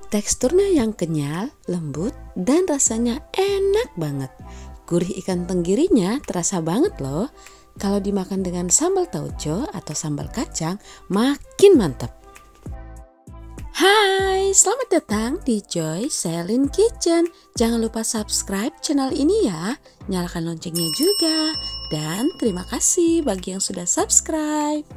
Teksturnya yang kenyal, lembut, dan rasanya enak banget. Gurih ikan tenggirinya terasa banget loh. Kalau dimakan dengan sambal tauco atau sambal kacang, makin mantap. Hai, selamat datang di Joy Selin Kitchen. Jangan lupa subscribe channel ini ya. Nyalakan loncengnya juga. Dan terima kasih bagi yang sudah subscribe.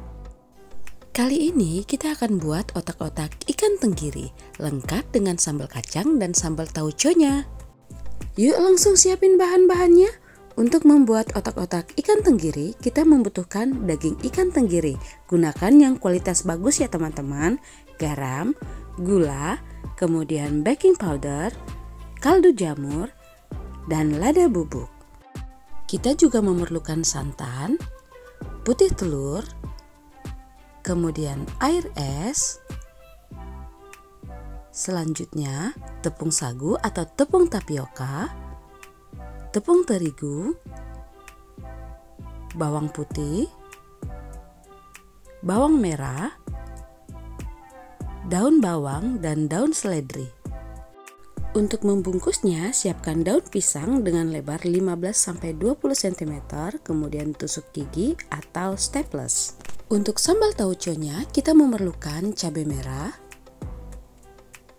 Kali ini kita akan buat otak-otak ikan tenggiri, lengkap dengan sambal kacang dan sambal tauconya. Yuk langsung siapin bahan-bahannya. Untuk membuat otak-otak ikan tenggiri, kita membutuhkan daging ikan tenggiri. Gunakan yang kualitas bagus ya teman-teman. Garam, gula, kemudian baking powder, kaldu jamur, dan lada bubuk. Kita juga memerlukan santan, putih telur, kemudian air es, selanjutnya tepung sagu atau tepung tapioka, tepung terigu, bawang putih, bawang merah, daun bawang dan daun seledri. Untuk membungkusnya, siapkan daun pisang dengan lebar 15-20 cm, kemudian tusuk gigi atau staples. Untuk sambal tauconya, kita memerlukan cabai merah,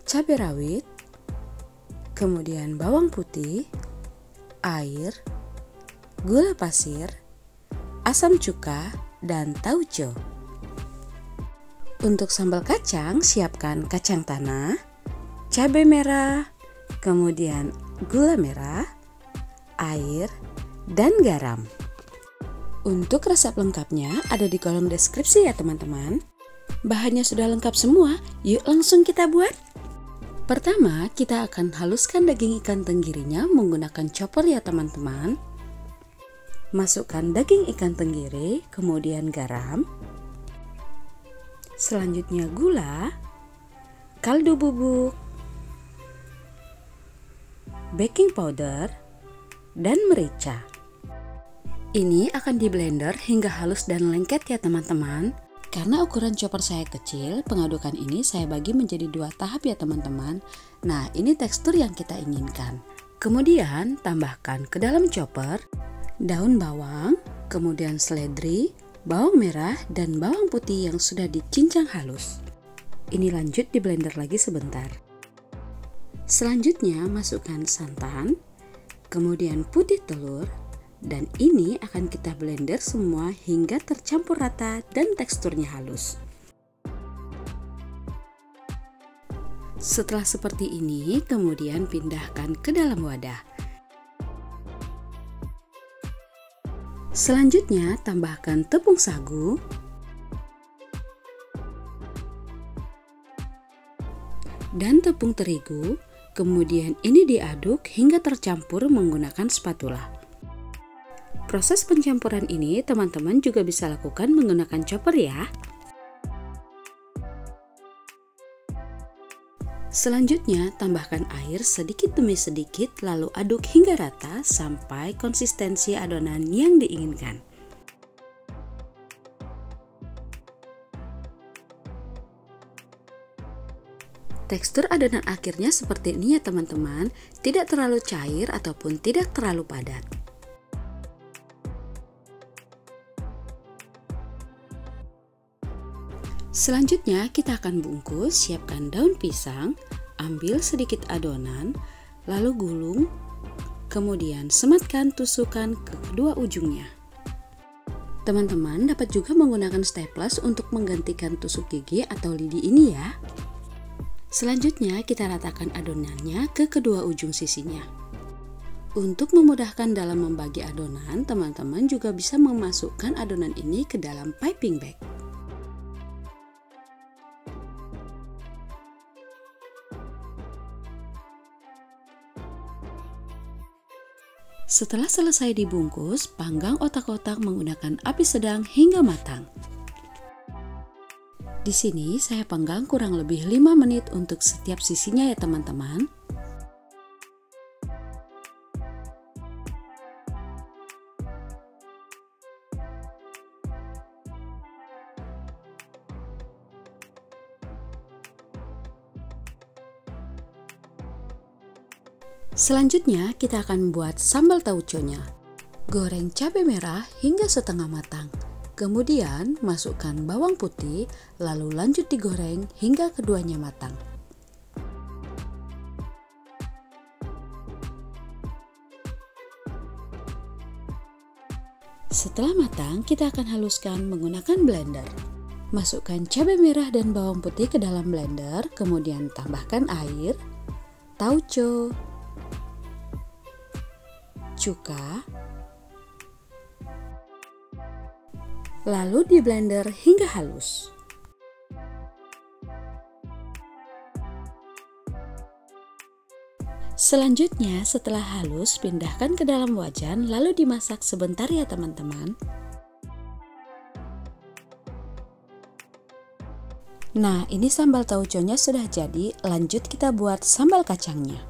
cabai rawit, kemudian bawang putih, air, gula pasir, asam cuka, dan tauco. Untuk sambal kacang, siapkan kacang tanah, cabai merah, kemudian gula merah, air, dan garam. Untuk resep lengkapnya ada di kolom deskripsi ya teman-teman. Bahannya sudah lengkap semua, yuk langsung kita buat. Pertama, kita akan haluskan daging ikan tenggirinya menggunakan chopper ya teman-teman. Masukkan daging ikan tenggiri, kemudian garam. Selanjutnya gula, kaldu bubuk, baking powder, dan merica. Ini akan di blender hingga halus dan lengket ya teman-teman. Karena ukuran chopper saya kecil, pengadukan ini saya bagi menjadi 2 tahap ya teman-teman. Nah, ini tekstur yang kita inginkan. Kemudian tambahkan ke dalam chopper daun bawang, kemudian seledri, bawang merah, dan bawang putih yang sudah dicincang halus. Ini lanjut di blender lagi sebentar. Selanjutnya masukkan santan, kemudian putih telur, dan ini akan kita blender semua hingga tercampur rata dan teksturnya halus. Setelah seperti ini, kemudian pindahkan ke dalam wadah. Selanjutnya tambahkan tepung sagu, dan tepung terigu, kemudian ini diaduk hingga tercampur menggunakan spatula. Proses pencampuran ini teman-teman juga bisa lakukan menggunakan chopper ya. Selanjutnya tambahkan air sedikit demi sedikit lalu aduk hingga rata sampai konsistensi adonan yang diinginkan. Tekstur adonan akhirnya seperti ini ya teman-teman, tidak terlalu cair ataupun tidak terlalu padat. Selanjutnya kita akan bungkus, siapkan daun pisang, ambil sedikit adonan, lalu gulung, kemudian sematkan tusukan ke kedua ujungnya. Teman-teman dapat juga menggunakan staples untuk menggantikan tusuk gigi atau lidi ini ya. Selanjutnya kita ratakan adonannya ke kedua ujung sisinya. Untuk memudahkan dalam membagi adonan, teman-teman juga bisa memasukkan adonan ini ke dalam piping bag. Setelah selesai dibungkus, panggang otak-otak menggunakan api sedang hingga matang. Di sini saya panggang kurang lebih 5 menit untuk setiap sisinya ya teman-teman. Selanjutnya kita akan membuat sambal tauconya. Goreng cabai merah hingga setengah matang. Kemudian masukkan bawang putih, lalu lanjut digoreng hingga keduanya matang. Setelah matang, kita akan haluskan menggunakan blender. Masukkan cabai merah dan bawang putih ke dalam blender, kemudian tambahkan air, tauco, cuka, lalu di blender hingga halus. Selanjutnya, setelah halus, pindahkan ke dalam wajan lalu dimasak sebentar ya teman-teman. Nah, ini sambal tauconya sudah jadi, lanjut kita buat sambal kacangnya.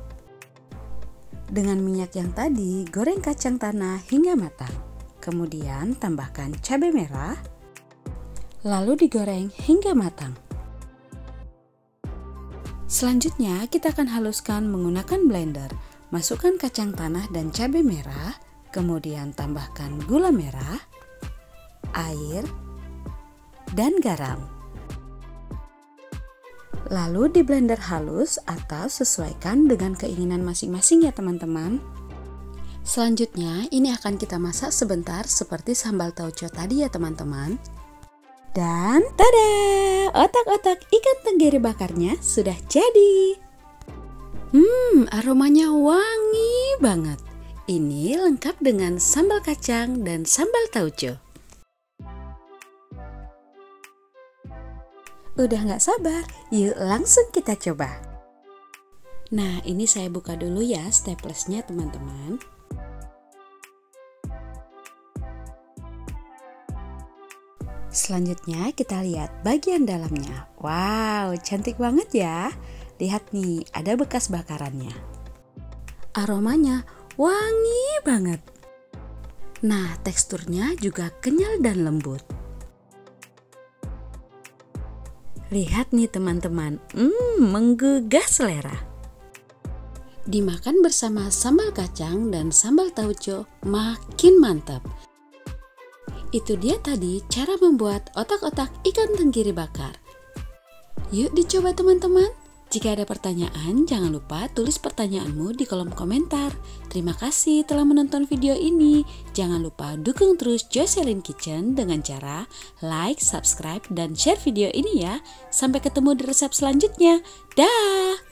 Dengan minyak yang tadi, goreng kacang tanah hingga matang. Kemudian tambahkan cabai merah, lalu digoreng hingga matang. Selanjutnya kita akan haluskan menggunakan blender. Masukkan kacang tanah dan cabai merah, kemudian tambahkan gula merah, air, dan garam. Lalu di blender halus atau sesuaikan dengan keinginan masing-masing ya teman-teman. Selanjutnya ini akan kita masak sebentar seperti sambal tauco tadi ya teman-teman. Dan tada! Otak-otak ikan tenggiri bakarnya sudah jadi. Aromanya wangi banget. Ini lengkap dengan sambal kacang dan sambal tauco. Udah gak sabar, yuk langsung kita coba. Nah, ini saya buka dulu ya staplesnya teman-teman. Selanjutnya kita lihat bagian dalamnya. Wow, cantik banget ya. Lihat nih, ada bekas bakarannya. Aromanya wangi banget. Nah, teksturnya juga kenyal dan lembut. Lihat nih teman-teman, menggugah selera. Dimakan bersama sambal kacang dan sambal tauco makin mantap. Itu dia tadi cara membuat otak-otak ikan tenggiri bakar. Yuk dicoba teman-teman. Jika ada pertanyaan, jangan lupa tulis pertanyaanmu di kolom komentar. Terima kasih telah menonton video ini. Jangan lupa dukung terus Jocelyn Kitchen dengan cara like, subscribe, dan share video ini ya. Sampai ketemu di resep selanjutnya. Dah!